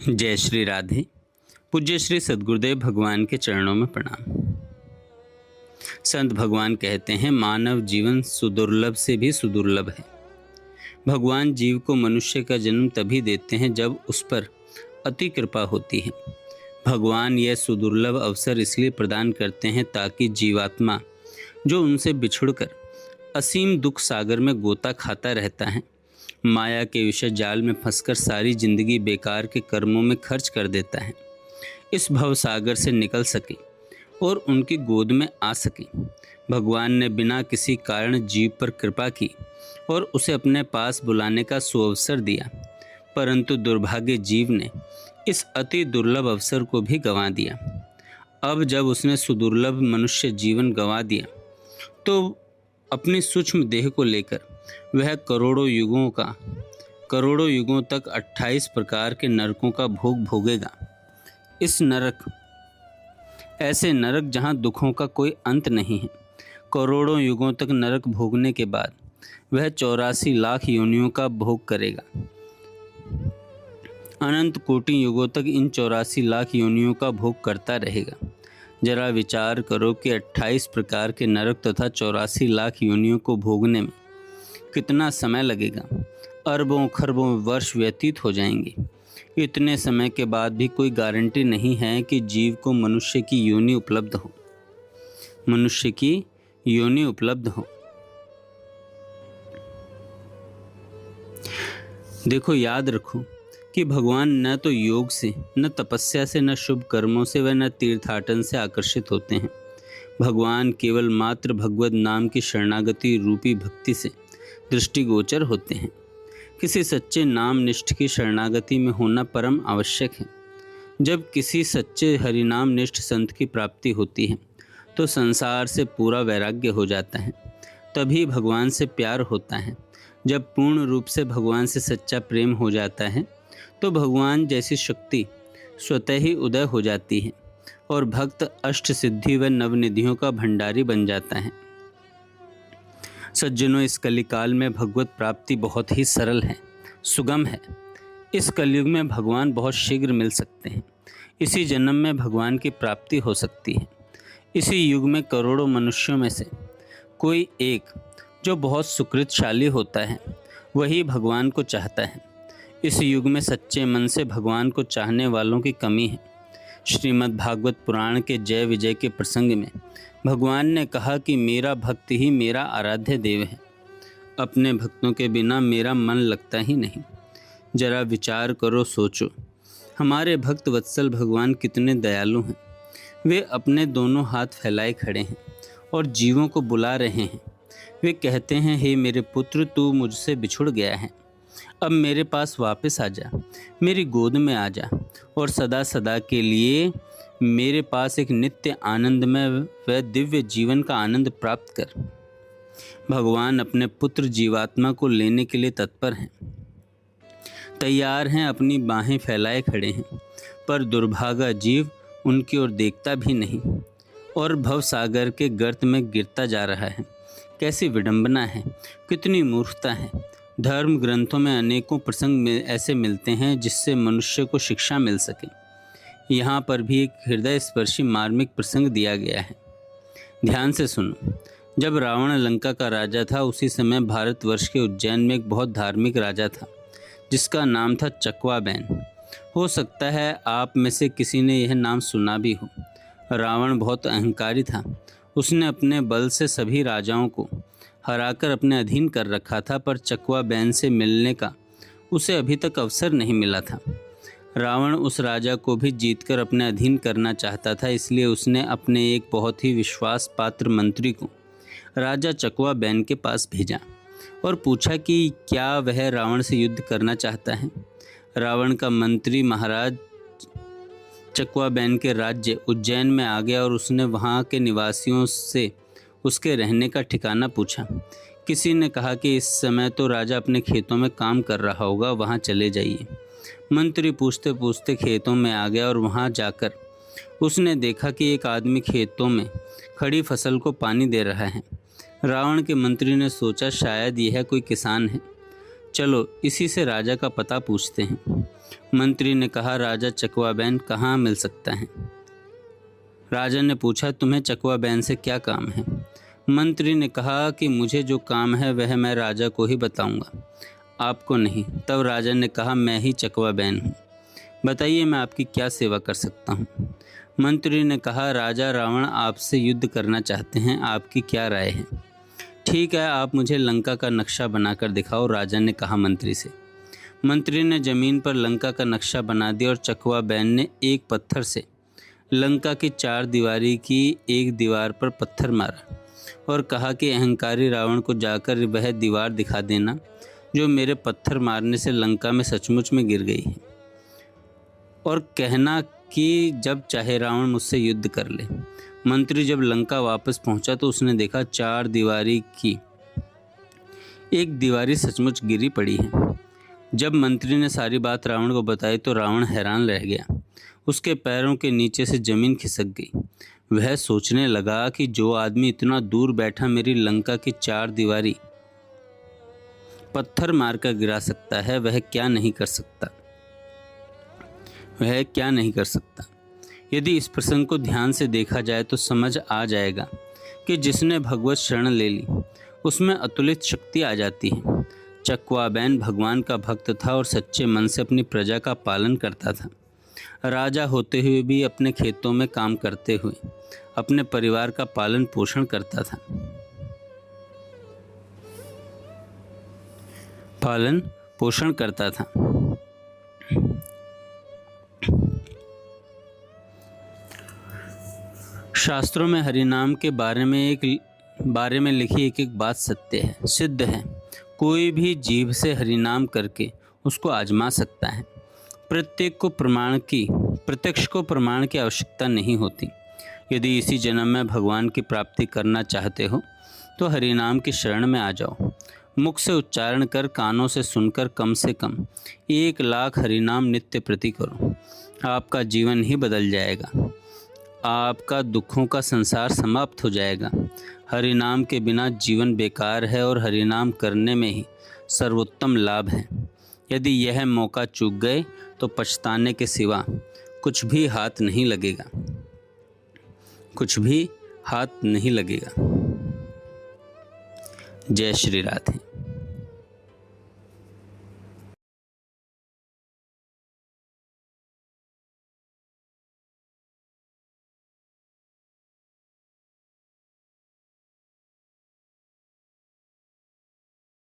जय श्री राधे। पूज्य श्री सद्गुरुदेव भगवान के चरणों में प्रणाम। संत भगवान कहते हैं, मानव जीवन सुदुर्लभ से भी सुदुर्लभ है। भगवान जीव को मनुष्य का जन्म तभी देते हैं जब उस पर अति कृपा होती है। भगवान यह सुदुर्लभ अवसर इसलिए प्रदान करते हैं ताकि जीवात्मा जो उनसे बिछुड़कर असीम दुख सागर में गोता खाता रहता है, माया के विषय जाल में फंसकर सारी जिंदगी बेकार के कर्मों में खर्च कर देता है, इस भव सागर से निकल सके और उनकी गोद में आ सके। भगवान ने बिना किसी कारण जीव पर कृपा की और उसे अपने पास बुलाने का सुअवसर दिया, परंतु दुर्भाग्य जीव ने इस अति दुर्लभ अवसर को भी गंवा दिया। अब जब उसने सुदुर्लभ मनुष्य जीवन गंवा दिया तो अपनी सूक्ष्म देह को लेकर वह करोड़ों युगों तक 28 प्रकार के नरकों का भोग भोगेगा। ऐसे नरक जहाँ दुखों का कोई अंत नहीं है। करोड़ों युगों तक नरक भोगने के बाद वह 84 लाख योनियों का भोग करेगा। अनंत कोटि युगों तक इन 84 लाख योनियों का भोग करता रहेगा। जरा विचार करो कि 28 प्रकार के नरक तथा 84 लाख योनियों को भोगने में कितना समय लगेगा। अरबों खरबों वर्ष व्यतीत हो जाएंगे। इतने समय के बाद भी कोई गारंटी नहीं है कि जीव को मनुष्य की योनि उपलब्ध हो। देखो, याद रखो कि भगवान न तो योग से, न तपस्या से, न शुभ कर्मों से व न तीर्थाटन से आकर्षित होते हैं। भगवान केवल मात्र भगवत नाम की शरणागति रूपी भक्ति से दृष्टिगोचर होते हैं। किसी सच्चे नाम निष्ठ की शरणागति में होना परम आवश्यक है। जब किसी सच्चे हरिनाम निष्ठ संत की प्राप्ति होती है तो संसार से पूरा वैराग्य हो जाता है। तभी भगवान से प्यार होता है। जब पूर्ण रूप से भगवान से सच्चा प्रेम हो जाता है तो भगवान जैसी शक्ति स्वतः ही उदय हो जाती है और भक्त अष्ट सिद्धि व नवनिधियों का भंडारी बन जाता है। सज्जनों, इस कलिकाल में भगवत प्राप्ति बहुत ही सरल है, सुगम है। इस कलयुग में भगवान बहुत शीघ्र मिल सकते हैं। इसी जन्म में भगवान की प्राप्ति हो सकती है। इसी युग में करोड़ों मनुष्यों में से कोई एक जो बहुत सुकृतशाली होता है वही भगवान को चाहता है। इस युग में सच्चे मन से भगवान को चाहने वालों की कमी है। श्रीमद् भागवत पुराण के जय विजय के प्रसंग में भगवान ने कहा कि मेरा भक्त ही मेरा आराध्य देव है। अपने भक्तों के बिना मेरा मन लगता ही नहीं। जरा विचार करो, सोचो, हमारे भक्त वत्सल भगवान कितने दयालु हैं। वे अपने दोनों हाथ फैलाए खड़े हैं और जीवों को बुला रहे हैं। वे कहते हैं, हे मेरे पुत्र, तू मुझसे बिछुड़ गया है, अब मेरे पास वापस आ जा, मेरी गोद में आ जा और सदा सदा के लिए मेरे पास एक नित्य आनंदमय व दिव्य जीवन का आनंद प्राप्त कर। भगवान अपने पुत्र जीवात्मा को लेने के लिए तत्पर हैं, तैयार हैं, अपनी बाहें फैलाए खड़े हैं, पर दुर्भागा जीव उनकी ओर देखता भी नहीं और भवसागर के गर्त में गिरता जा रहा है। कैसी विडंबना है, कितनी मूर्खता है। धर्म ग्रंथों में अनेकों प्रसंग ऐसे मिलते हैं जिससे मनुष्य को शिक्षा मिल सके। यहाँ पर भी एक हृदय स्पर्शी मार्मिक प्रसंग दिया गया है। ध्यान से सुनो। जब रावण लंका का राजा था, उसी समय भारतवर्ष के उज्जैन में एक बहुत धार्मिक राजा था जिसका नाम था चकवाबैन। हो सकता है आप में से किसी ने यह नाम सुना भी हो। रावण बहुत अहंकारी था। उसने अपने बल से सभी राजाओं को हराकर अपने अधीन कर रखा था, पर चकवाबैन से मिलने का उसे अभी तक अवसर नहीं मिला था। रावण उस राजा को भी जीतकर अपने अधीन करना चाहता था, इसलिए उसने अपने एक बहुत ही विश्वास पात्र मंत्री को राजा चकवाबैन के पास भेजा और पूछा कि क्या वह रावण से युद्ध करना चाहता है। रावण का मंत्री महाराज चकवाबैन के राज्य उज्जैन में आ गया और उसने वहाँ के निवासियों से उसके रहने का ठिकाना पूछा। किसी ने कहा कि इस समय तो राजा अपने खेतों में काम कर रहा होगा, वहाँ चले जाइए। मंत्री पूछते पूछते खेतों में आ गया और वहाँ जाकर उसने देखा कि एक आदमी खेतों में खड़ी फसल को पानी दे रहा है। रावण के मंत्री ने सोचा, शायद यह कोई किसान है, चलो इसी से राजा का पता पूछते हैं। मंत्री ने कहा, राजा चकवाबैन कहाँ मिल सकता है? राजा ने पूछा, तुम्हें चकवाबैन से क्या काम है? मंत्री ने कहा कि मुझे जो काम है वह मैं राजा को ही बताऊंगा, आपको नहीं। तब राजा ने कहा, मैं ही चकवाबैन हूँ, बताइए मैं आपकी क्या सेवा कर सकता हूँ? मंत्री ने कहा, राजा रावण आपसे युद्ध करना चाहते हैं, आपकी क्या राय है? ठीक है, आप मुझे लंका का नक्शा बनाकर दिखाओ, राजा ने कहा मंत्री से। मंत्री ने जमीन पर लंका का नक्शा बना दिया और चकवाबैन ने एक पत्थर से लंका की 4 दीवारी की एक दीवार पर पत्थर मारा और कहा कि अहंकारी रावण को जाकर वह दीवार दिखा देना जो मेरे पत्थर मारने से लंका में सचमुच में गिर गई है, और कहना कि जब चाहे रावण मुझसे युद्ध कर ले। मंत्री जब लंका वापस पहुंचा तो उसने देखा 4 दीवारी की एक दीवारी सचमुच गिरी पड़ी है। जब मंत्री ने सारी बात रावण को बताई तो रावण हैरान रह गया। उसके पैरों के नीचे से जमीन खिसक गई। वह सोचने लगा कि जो आदमी इतना दूर बैठा मेरी लंका की 4 दीवारी पत्थर मारकर गिरा सकता है, वह क्या नहीं कर सकता। यदि इस प्रसंग को ध्यान से देखा जाए तो समझ आ जाएगा कि जिसने भगवत शरण ले ली उसमें अतुलित शक्ति आ जाती है। चकवाबैन भगवान का भक्त था और सच्चे मन से अपनी प्रजा का पालन करता था। राजा होते हुए भी अपने खेतों में काम करते हुए अपने परिवार का पालन पोषण करता था। शास्त्रों में हरिनाम के बारे में लिखी एक बात सत्य है, सिद्ध है। कोई भी जीभ से हरिनाम करके उसको आजमा सकता है। प्रत्यक्ष को प्रमाण की आवश्यकता नहीं होती। यदि इसी जन्म में भगवान की प्राप्ति करना चाहते हो तो हरिनाम की शरण में आ जाओ। मुख से उच्चारण कर, कानों से सुनकर कम से कम 1 लाख हरिनाम नित्य प्रति करो। आपका जीवन ही बदल जाएगा। आपका दुखों का संसार समाप्त हो जाएगा। हरिनाम के बिना जीवन बेकार है और हरिनाम करने में ही सर्वोत्तम लाभ है। यदि यह मौका चूक गए तो पछताने के सिवा कुछ भी हाथ नहीं लगेगा। जय श्री राधे।